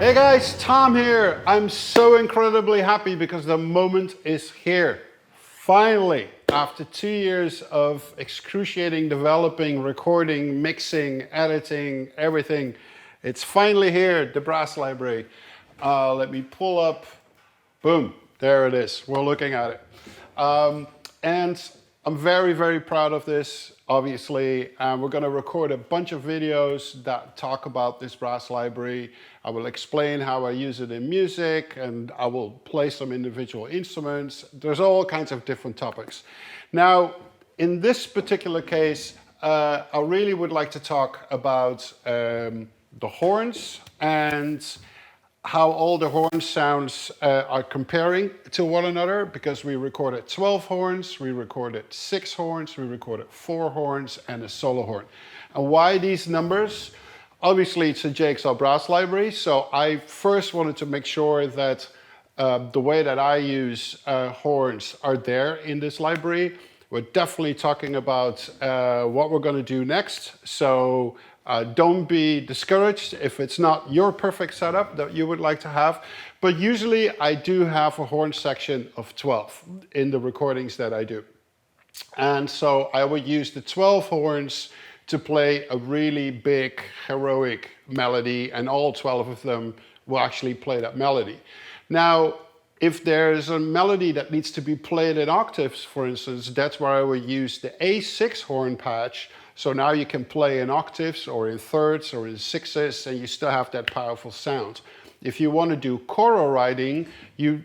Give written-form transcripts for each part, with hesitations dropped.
Hey guys, Tom here. I'm so incredibly happy because the moment is here. Finally, after 2 years of excruciating developing, recording, mixing, editing, everything, it's finally here, the brass library. Let me pull up, boom, there it is. We're looking at it. And I'm very, very proud of this, obviously. We're going to record a bunch of videos that talk about this brass library. I will explain how I use it in music, and I will play some individual instruments. There's all kinds of different topics. Now, in this particular case, I really would like to talk about the horns and how all the horn sounds are comparing to one another, because we recorded 12 horns, we recorded 6 horns, we recorded 4 horns and a solo horn. And why these numbers? Obviously it's a JXL brass library, so I first wanted to make sure that the way that I use horns are there in this library. We're definitely talking about what we're going to do next, so don't be discouraged if it's not your perfect setup that you would like to have. But usually I do have a horn section of 12 in the recordings that I do. And so I would use the 12 horns to play a really big, heroic melody, and all 12 of them will actually play that melody. Now, if there's a melody that needs to be played in octaves, for instance, that's where I would use the A6 horn patch. So now you can play in octaves or in thirds or in sixes, and you still have that powerful sound. If you want to do choral writing, you,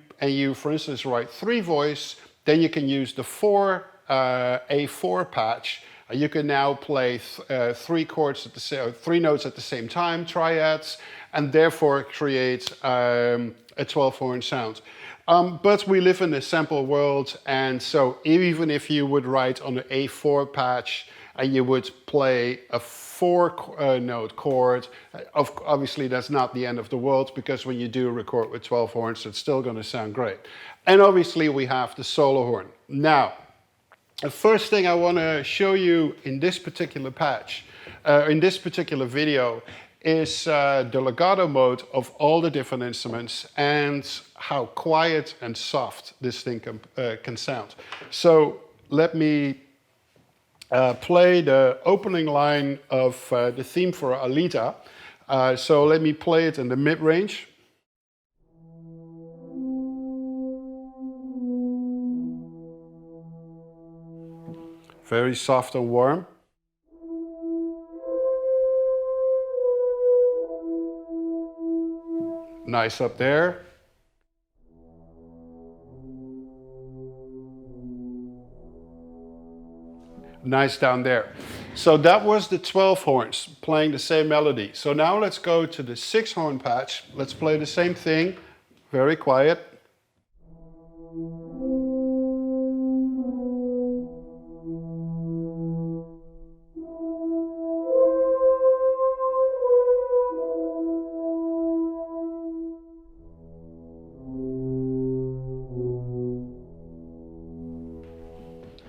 for instance, write 3 voice, then you can use the A4 patch. You can now play 3 chords at the 3 notes at the same time, triads, and therefore create a 12-horn sound. But we live in a sample world, and so even if you would write on the A4 patch and you would play a 4-note chord, obviously that's not the end of the world, because when you do record with 12 horns, it's still going to sound great. And obviously we have the solo horn. Now, the first thing I want to show you in this particular patch, in this particular video, is the legato mode of all the different instruments and how quiet and soft this thing can sound. So let me play the opening line of the theme for Alita. So let me play it in the mid-range. Very soft and warm. Nice up there. Nice down there. So that was the 12 horns playing the same melody. So now let's go to the 6-horn patch. Let's play the same thing, very quiet.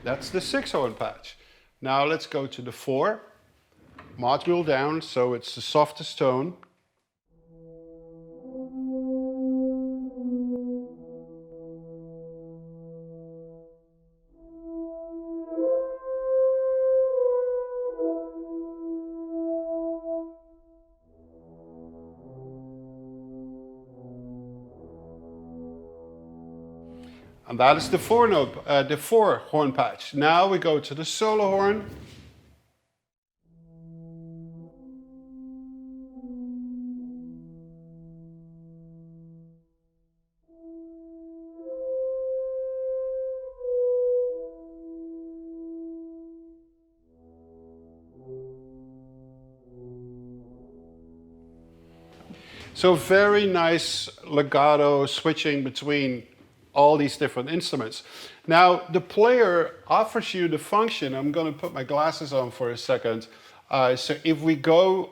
That's the 6-horn patch. Now let's go to the 4, module down, so it's the softest tone. And that is the 4-horn patch. Now we go to the solo horn. So very nice legato switching between all these different instruments. Now the player offers you the function. I'm going to put my glasses on for a second. So if we go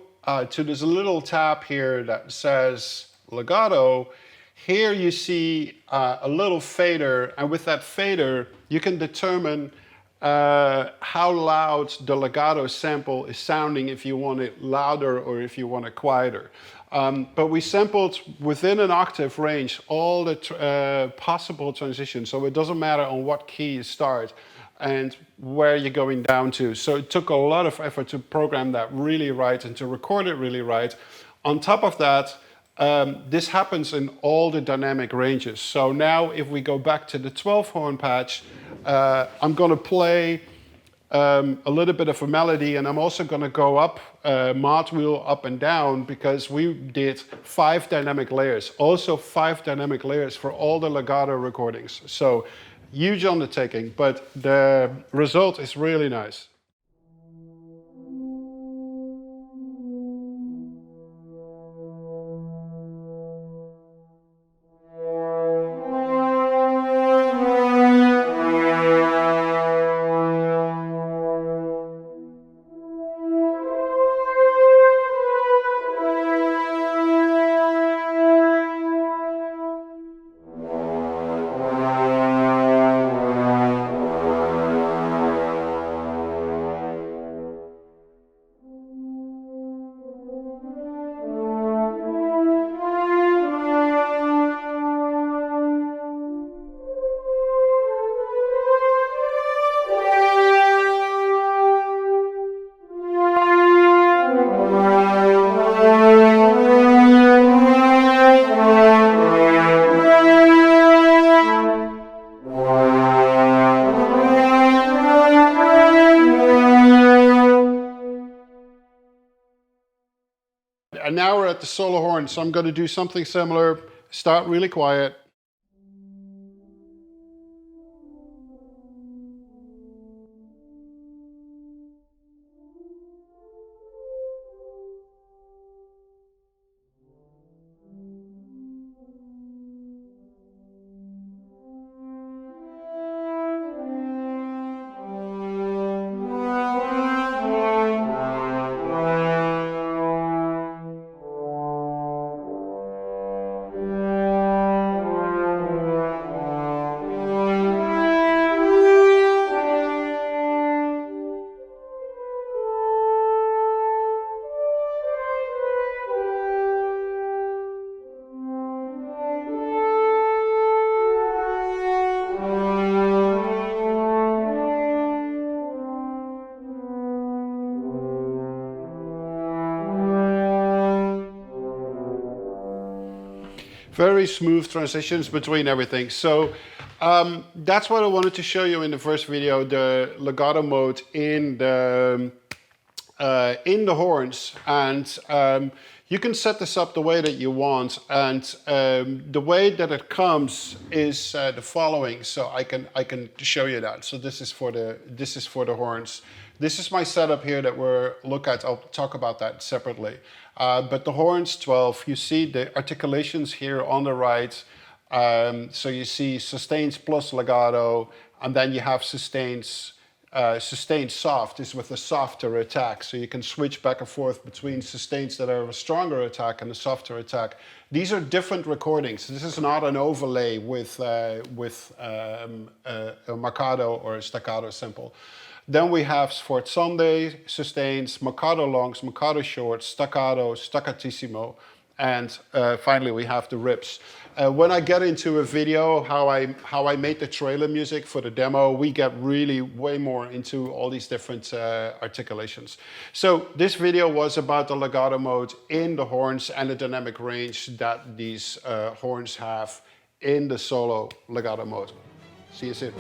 to this little tab here that says legato, here you see a little fader, and with that fader you can determine how loud the legato sample is sounding, if you want it louder or if you want it quieter. But we sampled within an octave range all the possible transitions, so it doesn't matter on what key you start and where you're going down to. So it took a lot of effort to program that really right and to record it really right. On top of that, this happens in all the dynamic ranges. So now if we go back to the 12 horn patch, I'm going to play a little bit of a melody, and I'm also going to go up, mod wheel up and down, because we did 5 dynamic layers. Also 5 dynamic layers for all the legato recordings. So huge undertaking, but the result is really nice. And now we're at the solo horn, so I'm going to do something similar. Start really quiet. Very smooth transitions between everything. So that's what I wanted to show you in the first video, the legato mode in the horns. And you can set this up the way that you want. And the way that it comes is the following. So I can show you that. So this is for the horns. This is my setup here that we'll look at. I'll talk about that separately. But the horns 12, you see the articulations here on the right. So you see sustains plus legato, and then you have sustains. Sustained soft is with a softer attack. So you can switch back and forth between sustains that are a stronger attack and a softer attack. These are different recordings. This is not an overlay with a marcato or a staccato sample. Then we have sforzando, sustains, marcato longs, marcato shorts, staccato, staccatissimo, and finally we have the rips. When I get into a video, how I made the trailer music for the demo, we get really way more into all these different articulations. So this video was about the legato mode in the horns and the dynamic range that these horns have in the solo legato mode. See you soon.